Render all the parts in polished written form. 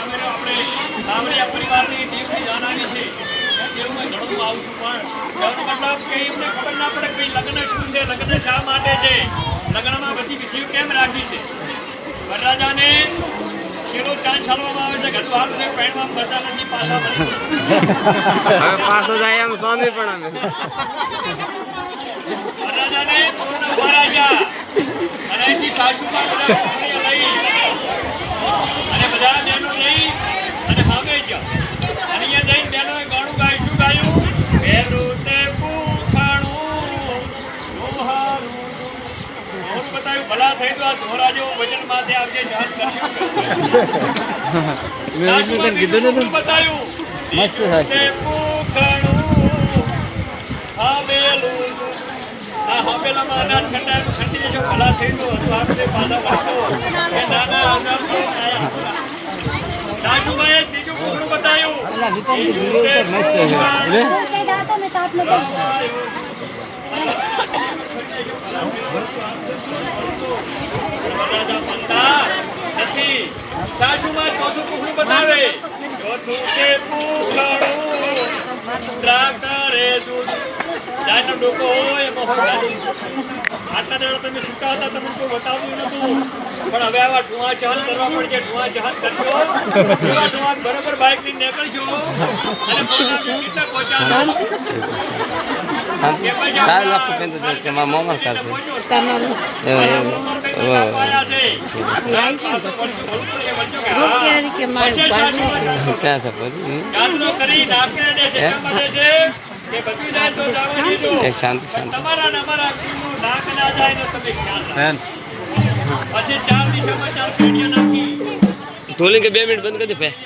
આપણે સાવરિયા પરિવારની દીકરી જાનાની છે એવું મેં ઘણું આવું છું પણ એનો મતલબ કે એમને ખબર ના પડે કે લગ્ન શું છે, લગ્ન શા માટે છે, લગ્નમાં બધી વિધિઓ કેમ રાખી છે. વરરાજાને કેળો ચાંદ છાલવામાં આવે છે, ઘરનું હાલ છે, પહેણવામાં બધા નથી, પાછા હવે પાછો જાય એમ સ્વામી પણ અમે વરરાજાને પૂર્ણ ઉભા રાખ્યા અને અહીંથી સાસુમાં બધા પુત્રીઓ લઈ અને બધા બહેનો લઈ અને સામે ગયા અને અહીંયા જઈને બહેનોએ ગાણું ગાયું. શું ગાયું? પહેરું તે પૂખાણું લોહારું મોરું બતાવ્યું. ભલા થઈ તો આ ધોરા જેવો વચન માથે આવજે જાન કર્યું બતાવ્યું. તે પૂખાણું હાબેલું આ હાબેલામાં અનાજ ખંડાયું ખંડી દેજો. ભલા થઈ તો હતું આપણે પાછા પાડો એ નાના અનાજ આયા. સાસુભાઈએ બીજું કુકડું બતાવ્યું. નથી સાસુમાં ચોથું કુકડું બતાવે. ચોથું કે પૂખડું ટ્રાક્ટરે દૂધ ગાયનો ડોકો હોય એમાં હોય. આટલા દાડા તમે છૂટા હતા, તમને કોઈ બતાવ્યું નતું, પણ હવે આવા ધુઆ ચહલ કરવા પડશે. ધુઆ ચહલ કરજો, એવા ધુઆ બરોબર બાઇક લઈને નીકળજો અને કેટલા પહોંચાડો. શાંતિ શાંતિ તમારા અમારા નાક ના જાય ને તમે ખ્યાલ પછી 4 દિશામાં 4 પેઢીઓ નાખી. ઢોલી કે 2 મિનિટ બંધ કરી દે ભાઈ.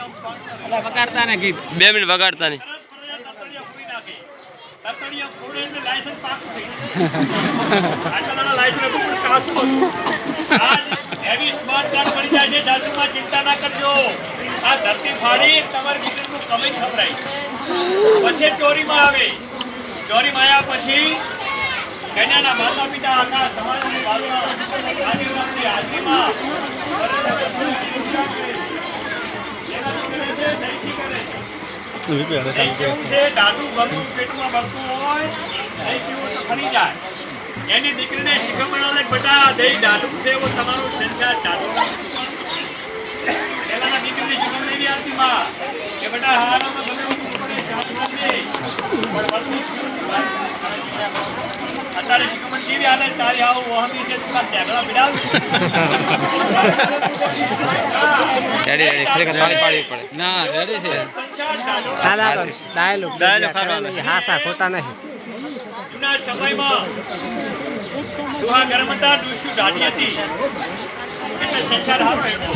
વગાડતા ને ગીત 2 મિનિટ વગાડતા નહીં. તતડિયા ફોડે એટલે લાયસન્સ પાકું થઈ જાય. આટલાના લાયસન્સ ઉપર કાસું હતું. આજ હેવી સ્માર્ટ કાર્ડ મળી જાય છે. સાસુમાં ચિંતા ના કરજો. આ ધરતી ફાડી તમારી દીકરીનું કમાઈ ખબરાય. પછી ચોરીમાં આવે. ચોરીમાં આવ્યા પછી કન્યાના માતા પિતા આખા સમાજની બાજુમાં આદિવાસી હાજરીમાં એની દીકરીને શીખવણ બેટા દહીં ડાઢું છે એવો તમારો સંસાર ચાલુ. પેલાના દીકરીની શીખવણ એવી આવતી માં કે બેટા હારામાં ગમે અત્યારે શીખવણ કેવી હાલે તારી આવું વહમી છે તમારા સેગડા બિડાવ. ના રેડી છે. હાસા ખોટા નહીં. જૂના સમયમાં દુહા ગરમ હતા, ડૂસું દાઢી હતી એટલે સંસાર હારો એનો.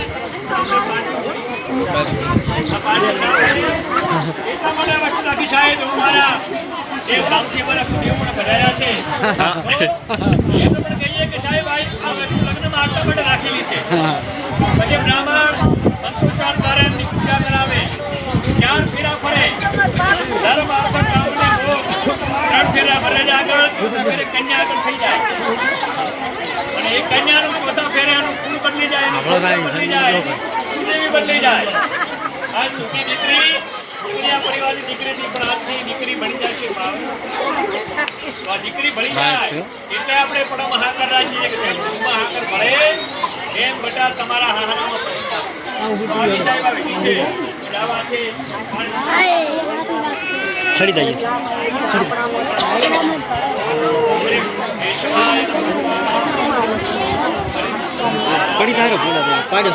એટલા માટે વસ્તુ લાગી સાહેબ હું મારા જે ગામથી મારા કુટીઓ મને બધાયા છે એમને પણ કહીએ કે સાહેબ આ વસ્તુ લગ્નમાં આટલા માટે રાખેલી છે. પછી બ્રાહ્મણ મંત્રોચ્ચાર કરે, એમની પૂજા કરાવે, જ્ઞાન ફેરા ફરે, ધર્મ અર્થ કામને ભોગ 3 ફેરા ભરે આગળ, 4થા ફેરે કન્યા આગળ થઈ જાય અને એ કન્યાનું 4થા ફેરાનું ફૂલ બદલી જાય, બદલી જાય, દેવી બદલી જાય. આ છોટી દીકરી દુનિયા પરિવારની દીકરીની પણ આજની દીકરી બની જાય છે. તો આ દીકરી ભણી જાય એટલે આપણે પણ મહાકર રાખીએ કે મહાકર ભળે એમ બેટા તમારા હાહાનામાં પડી જાય. સાહેબ આ વિધિ છે. છડી દઈએ પડી થાય પાડે